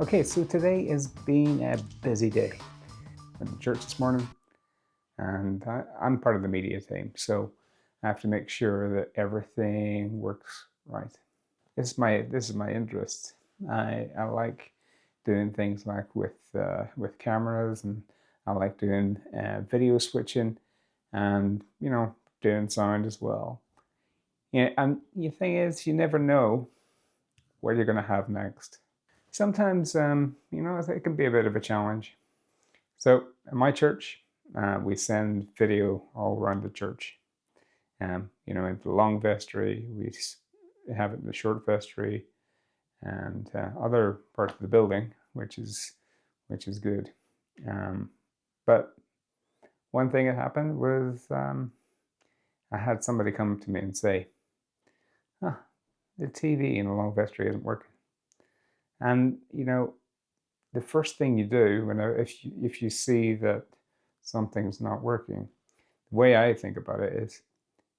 Okay, so today has been a busy day. Went to church this morning, and I'm part of the media team, so I have to make sure that everything works right. This is my interest. I like doing things like with cameras, and I like doing video switching, and doing sound as well. Yeah, and the thing is, you never know what you're going to have next. Sometimes, it can be a bit of a challenge. So in my church, we send video all around the church. In the long vestry, we have it in the short vestry, and other parts of the building, which is good. But one thing that happened was I had somebody come to me and say, "Huh, the TV in the long vestry isn't working." And the first thing you do if you see that something's not working, the way I think about it is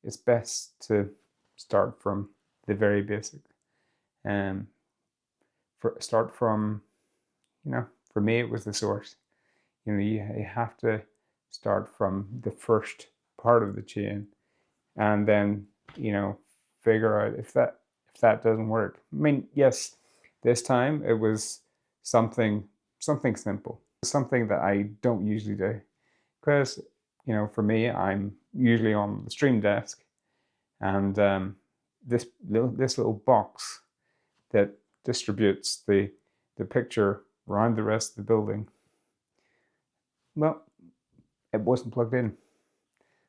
it's best to start from the very basic. And start from, for me it was the source. You have to start from the first part of the chain, and then figure out if that doesn't work. I mean, yes, this time it was something simple, something that I don't usually do, because for me, I'm usually on the stream desk, and this little box that distributes the picture around the rest of the building, well, it wasn't plugged in.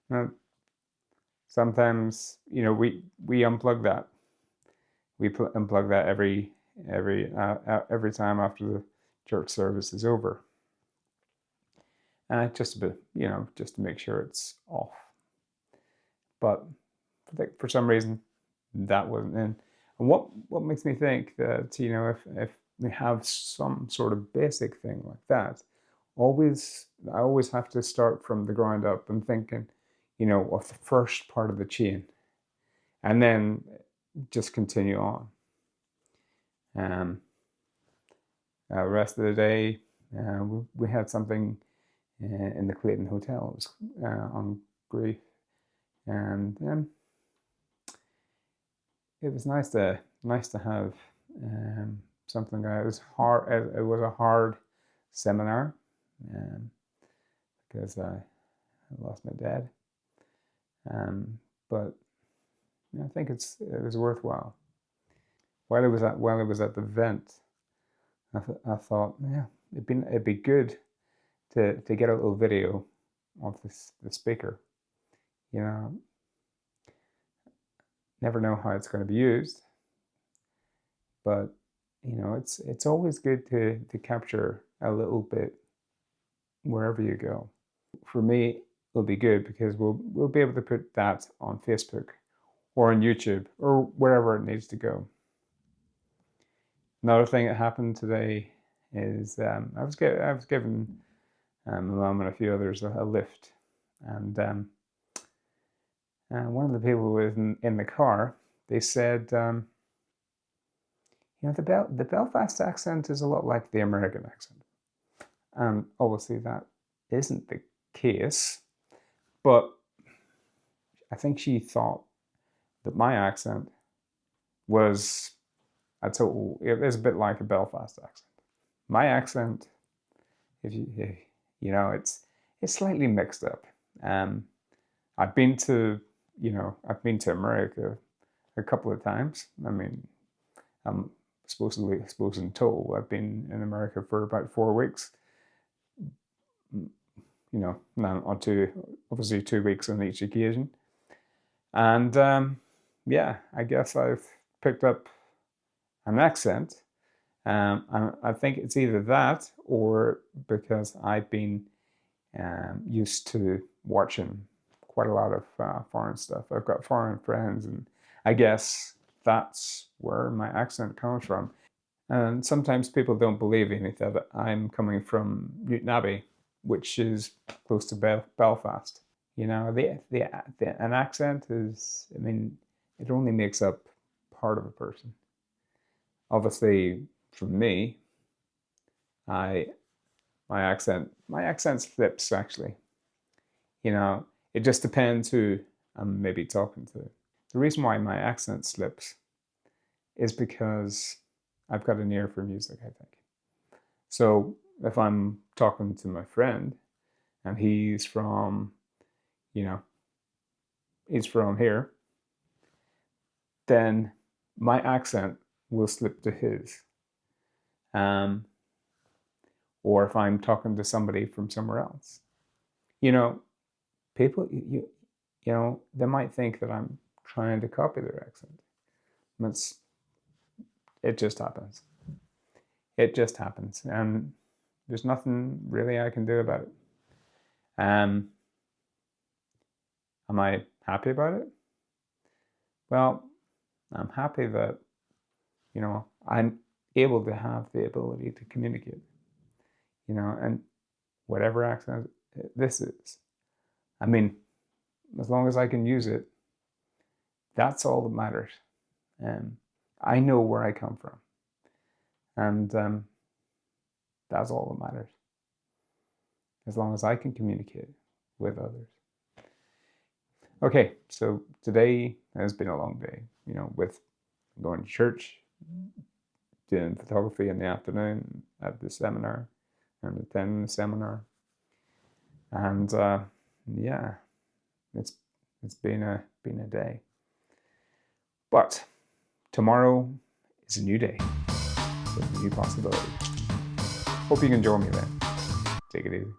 Now, sometimes we unplug that. We unplug that every time after the church service is over, just a bit, just to make sure it's off. But for some reason, that wasn't in. And what makes me think that if we have some sort of basic thing like that, I always have to start from the ground up and thinking, of the first part of the chain, and then just continue on. The rest of the day, we had something in the Clayton Hotel. It was on grief, and it was nice to have something that was hard. It was a hard seminar, because I lost my dad, but I think it was worthwhile. While I was at the event, I thought, yeah, it'd be good to get a little video of the speaker. Never know how it's going to be used, but it's always good to capture a little bit wherever you go. For me, it'll be good because we'll be able to put that on Facebook or on YouTube or wherever it needs to go. Another thing that happened today is I was given my mum and a few others a lift, and one of the people who was in the car, they said, the Belfast accent is a lot like the American accent. And obviously that isn't the case, but I think she thought that my accent was it was a bit like a Belfast accent. My accent, it's slightly mixed up. I've been to America a couple of times. I mean, I'm supposedly told I've been in America for about 4 weeks. Now on obviously 2 weeks on each occasion, and I guess I've picked up an accent. I think it's either that or because I've been used to watching quite a lot of foreign stuff. I've got foreign friends, and I guess that's where my accent comes from. And sometimes people don't believe me that I'm coming from Newtownabbey, which is close to Belfast. An accent is, I mean, it only makes up part of a person. Obviously, for me, I my accent slips actually. It just depends who I'm maybe talking to. The reason why my accent slips is because I've got an ear for music, I think. So if I'm talking to my friend and he's from here, then my accent will slip to his. Or if I'm talking to somebody from somewhere else. People, they might think that I'm trying to copy their accent. It just happens. It just happens. And there's nothing really I can do about it. Am I happy about it? Well, I'm happy that, I'm able to have the ability to communicate, and whatever accent this is. I mean, as long as I can use it, that's all that matters. I know where I come from, and that's all that matters. As long as I can communicate with others. Okay, so today has been a long day, with going to church, doing photography in the afternoon at the seminar, and attending the seminar. And yeah, it's been a day. But tomorrow is a new day with a new possibility. Hope you can join me then. Take it easy.